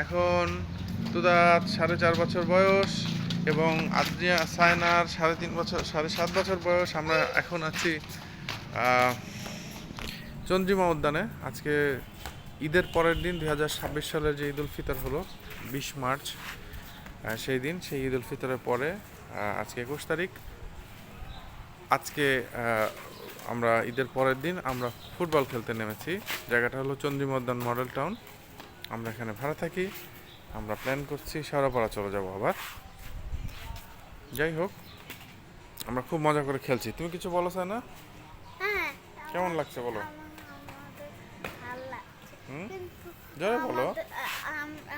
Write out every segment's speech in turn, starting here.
এখন তুদাত 4.5 বছর বয়স এবং সায়নার 3.5 বছর 7.5 বছর বয়স। আমরা এখন আছি চন্দ্রিমা উদ্যানে। আজকে ঈদের পরের দিন 2026 সালের যে ঈদ উল ফিতর হলো 20 মার্চ, সেই দিন, সেই ঈদ উল ফিতরের পরে আজকে 21 তারিখ। আজকে আমরা ঈদের পরের দিন আমরা ফুটবল খেলতে নেমেছি। জায়গাটা হলো চন্দ্রিমা উদ্যান মডেল টাউন। আমরা এখানে ভাড়া থাকি। আমরা প্ল্যান করছি শেওড়াপাড়া চলে যাব আবার। যাই হোক, আমরা খুব মজা করে খেলছি। তুমি কিছু বলো না? হ্যাঁ, কেমন লাগছে বলো? ভালো লাগছে। জোরে বলো।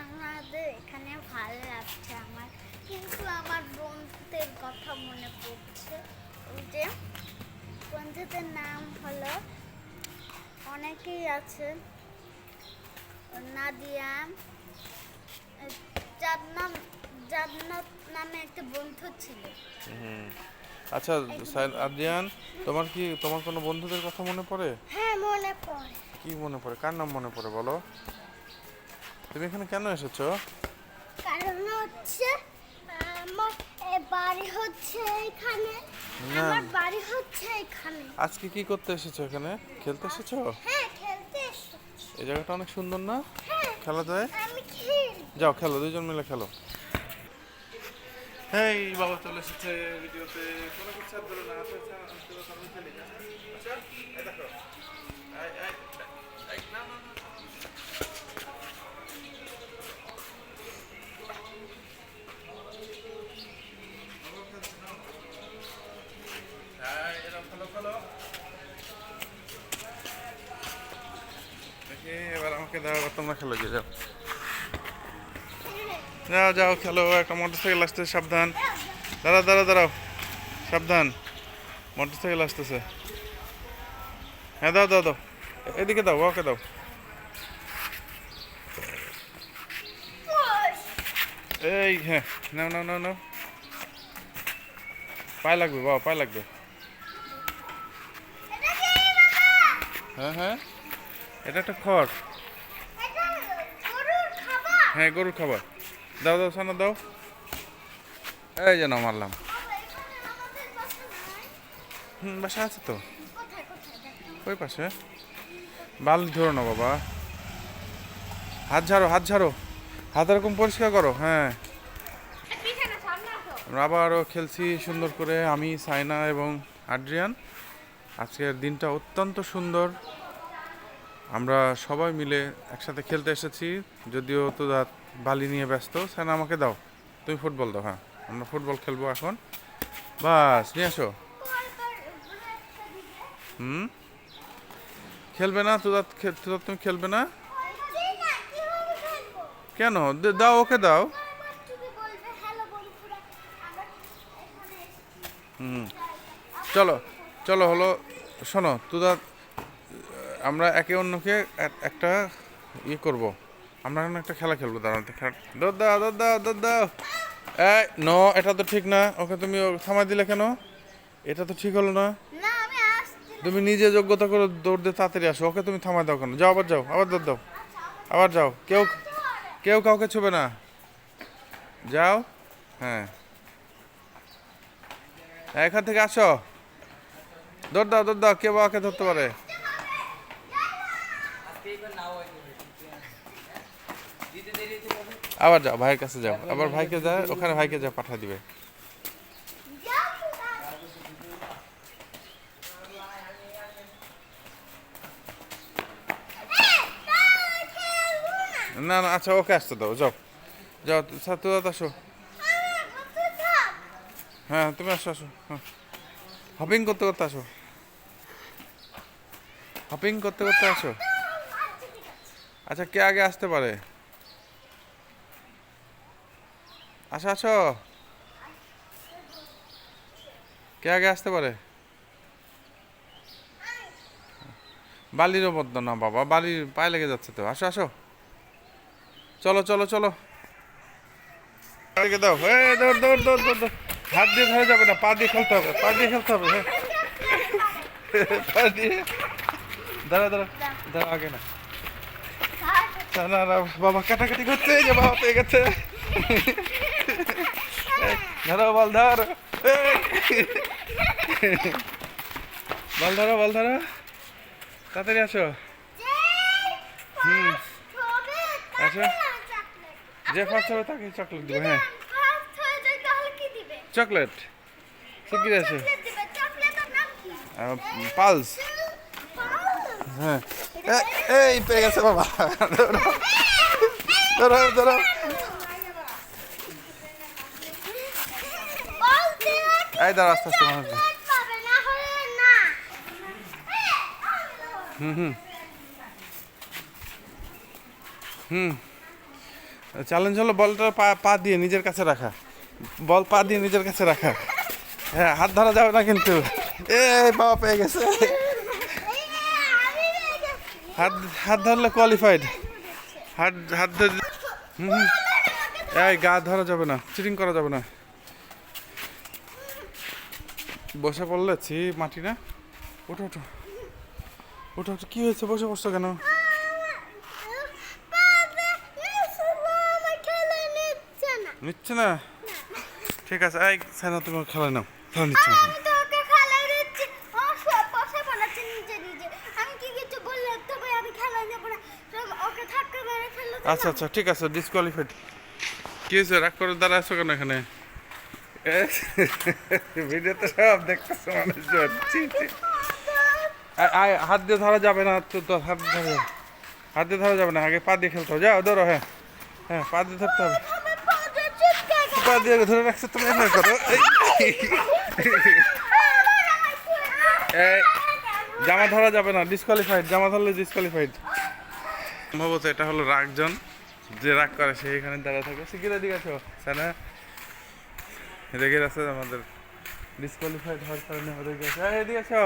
আমাদের এখানে ভালো লাগছে আমার, কিন্তু আমার বন্ধুদের কথা মনে পড়ছে। ওই যে বন্ধুদের নাম হলো, অনেকেই আছে, নাদিয়া, জান্নাত নামে একটা বন্ধু ছিল। আচ্ছা আদ্রিয়ান, তোমার কোনো বন্ধুদের কথা মনে পড়ে? হ্যাঁ, মনে পড়ে। কি মনে পড়ে? কার নাম মনে পড়ে বলো? তুমি এখানে কেন এসেছো? কারণ হচ্ছে আমার বাড়ি হচ্ছে এখানে। না, আমার বাড়ি হচ্ছে এখানে। আজকে কি করতে এসেছো? এখানে খেলতে এসেছো? হ্যাঁ, খেলতে এসেছি। এই জায়গাটা অনেক সুন্দর না? হ্যাঁ, খেলা যায়? আমি খেলি। যাও খেলো, দুইজন মিলে খেলো। হেই বাবা চলে এসেছে ভিডিওতে। কোনো কিছু আর ধরো না, আচ্ছা আমি খেলি না। আচ্ছা এই দেখো, না না না, দেখি এবার আমাকে দাও, তোমরা খেলো গিয়ে যাও। যাও যাও খেলো। একটা মোটরসাইকেল আসতেছে, সাবধান। দাঁড়াও, সাবধান, মোটরসাইকেল আসতেছে। হ্যাঁ দাও, এদিকে দাও, ওকে দাও। এই হ্যাঁ, নাও, পায়ে লাগবে বাবা, পায়ে লাগবে। হ্যাঁ, এটা একটা খড়। হ্যাঁ, গরুর খাবার। দাও সানা দাও। এই যেন মারলাম। বাসা আছে তো ওই পাশে। বালতি ধরো না বাবা, হাত ঝাড়ো, হাত এরকম পরিষ্কার করো। হ্যাঁ, আমরা আবারও খেলছি সুন্দর করে, আমি, সাইনা এবং আদ্রিয়ান। আজকের দিনটা অত্যন্ত সুন্দর। আমরা সবাই মিলে একসাথে খেলতে এসেছি, যদিও তো বালি নিয়ে ব্যস্ত। সাইনা আমাকে দাও, তুমি ফুটবল দাও। হ্যাঁ, আমরা ফুটবল খেলবো এখন। বাস নিয়ে আসো। খেলবে না তুদাত? তুমি খেলবে না কেন? দাও, ওকে দাও। চলো হলো, শোনো তুদাত, আমরা একে অন্যকে একটা করবো। আমরা এখন একটা খেলা খেলবো। দাঁড়াতে দৌড় দাও। এই নো, এটা তো ঠিক না। ওকে তুমি থামাই দিলে কেন? এটা তো ঠিক হলো না। তুমি নিজে যোগ্যতা করে দৌড় দিয়ে তাড়াতাড়ি আসো। ওকে তুমি থামাই দাও কেন? যাও, আবার দৌড় দাও, আবার যাও। কেউ কাউকে ছুবে না, যাও। হ্যাঁ, এখান থেকে আসো, দৌড় দাও। কে বাবাকে ধরতে পারে? আবার যাও, ভাইয়ের কাছে যাও, আবার ভাইকে যায়, ওখানে ভাইকে যা পাঠা দিবে। না, আচ্ছা ওকে আসতে দাও, যাও তুই আসো। হ্যাঁ, তুমি আসো। হ্যাঁ, হপিং করতে আসো, আসো। আচ্ছা, কে আগে আসতে পারে? আসো, কে আগে আসতে পারে? বালিরও মধ্য না বাবা, বালির পায়ে লেগে যাচ্ছে তো। আসো, চলো। দাও, দৌড়। হাত দিয়ে ধরে যাবে না, পা দিয়ে খেলতে হবে। হ্যাঁ, পা দিয়ে। দাঁড়া আগে না। সানারা বাবা কাটাকাটি করছে, এই যে বাবা পেয়ে গেছে। এই, ধরো বল ধর, এই। বল ধরো বল ধরো, তাড়াতাড়ি আসো। হুম, আসো। যে ফার্স্ট হবে তাকে চকলেট দিব। হ্যাঁ, চকলেট শিগগির আছে। পালস। হ্যাঁ, এই পেয়ে গেছে বাবা। ধরো ধরো। এই দাঁড়া, আস্তে আস্তে মানুষ। হুম হুম হুম চ্যালেঞ্জ হলো বলটা পা দিয়ে নিজের কাছে রাখা। বল পা দিয়ে নিজের কাছে রাখা। হ্যাঁ, হাত ধরা যাবে না কিন্তু। বাবা পেয়ে গেছে। হাত হাত ধরলে কোয়ালিফাইড। হাত হাত ধরে। এই গা ধরা যাবে না, চিটিং করা যাবে না। বসে পড়লে মাটি না। ওঠো ওঠো ওঠো ওঠো। কি হয়েছে, বসে পড়ছো কেন? নিচ্ছে না? ঠিক আছে, এই সাইনা তুমি খেলা নাও। খেলা নিচ্ছে না। আচ্ছা আচ্ছা, ঠিক আছে, ডিসকোয়ালিফাইড। কি হয়েছে, রাগ করে দাঁড়া আছো কেন এখানে? ভিডিওতে সব দেখতেছো মানুষজন। হাত দিয়ে ধরা যাবে না তো, হাত দিয়ে ধরা যাবে না। আগে পা দিয়ে খেলতে হবে। যাও ধরো। হ্যাঁ হ্যাঁ, পা দিয়ে ধরতে হবে। পা দিয়ে ধরে রাখছো তুমি, এমন করো। জামা ধরা যাবে না, ডিসকোয়ালিফাইড। জামা ধরলে ডিসকোয়ালিফাইড। সম্ভবত এটা হলো রাগজন, যে রাগ করে সে এখানে দাঁড়া থাকে। শিগগির এদিকে আসো সানা। রেগে আছে আমাদের, ডিসকোয়ালিফাইড হওয়ার কারণে রেগে আছে। এদিকে আসো।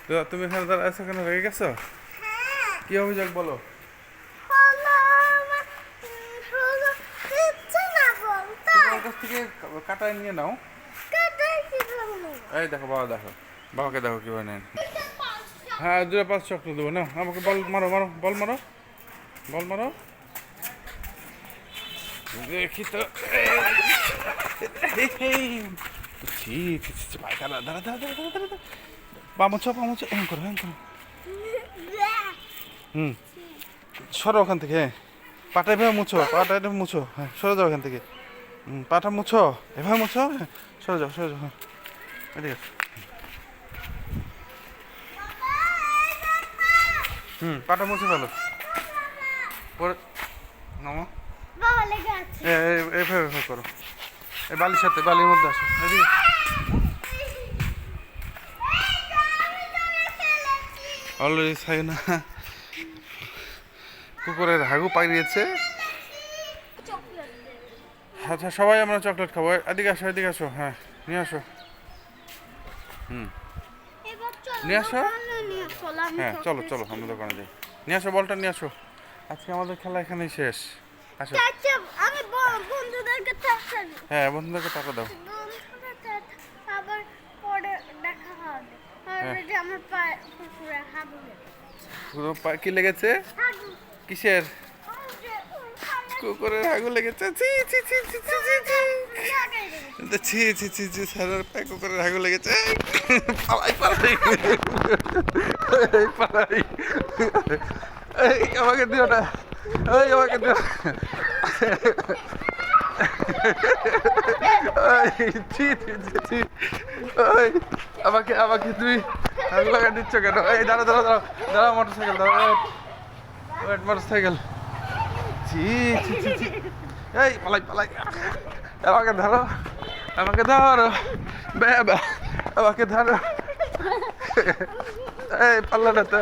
তো তুমি এখানে দাঁড়া আছো কেন, রেগে গেছো? কি অভিযোগ বলো? তোমার কাছ থেকে কাটায় নিয়ে নাও। এই দেখো বাবা, দেখো বাবাকে, দেখো কিভাবে নেন। হ্যাঁ, 2-5 চকলেট দেবো না। আমাকে বল মারো, মারো বল, মারো বল, মারো। দেখি তো। পায়খানা। দাঁড়া দাঁড়া দাঁড়া দাঁড়া দাঁড়া। পামোছো পামোছো, এমন করো এমন করো। হুম, সরো ওখান থেকে। হ্যাঁ, পাটা এভাবে মুছো, পাটা এটা মুছো। হ্যাঁ, সরে যাও এখান থেকে। পাটা মুছো, এভাবে মুছো। হ্যাঁ, সরে যাও সরে যাও। হ্যাঁ, এদিকে। পাটা মুছে ফেলো। পরে নামো। এভাবে করো। এই বালির সাথে, বালির মধ্যে আসো। এদিকে। অলরেডি সাইনা কুকুরের হাগু পাইয়েছে। আচ্ছা, সবাই আমরা চকলেট খাবো। এদিকে আসো, এদিকে আসো। হ্যাঁ, নিয়ে আসো। নিয়ে আসো। হ্যাঁ, চলো চলো, আমরা দোকানে যাই। নিয়ে আসো বলটা, নিয়ে আসো। আজকে আমাদের খেলা এখানেই শেষ। আসো। হ্যাঁ, বন্ধুদেরকে টাকা দাও। আবার পরে দেখা হবে। আমার পা কি লেগেছে? কিসের? কুকুরের হাগু লেগেছে। ছি ছি ছি ছি ছি ছি ছি ছি ছি, সারার পায়ে কুকুরের হাগু লেগেছে। পালাই পালাই পালাই। এই আমাকে দিও না, এই আমাকে দিও। ছি ছি ছি ছি। ওই আমাকে আমাকে তুমি হাগু লাগা দিচ্ছ কেন? এই দাঁড়া দাঁড়া দাঁড়া দাঁড়া, মোটরসাইকেল দাঁড়া। Wait, motorcycle. ছি ছি ছি ছি। এই পালাই পালাই। আমাকে ধরো, আমাকে ধরো বাবা, আমাকে ধরো। এই পাল্লা না তো।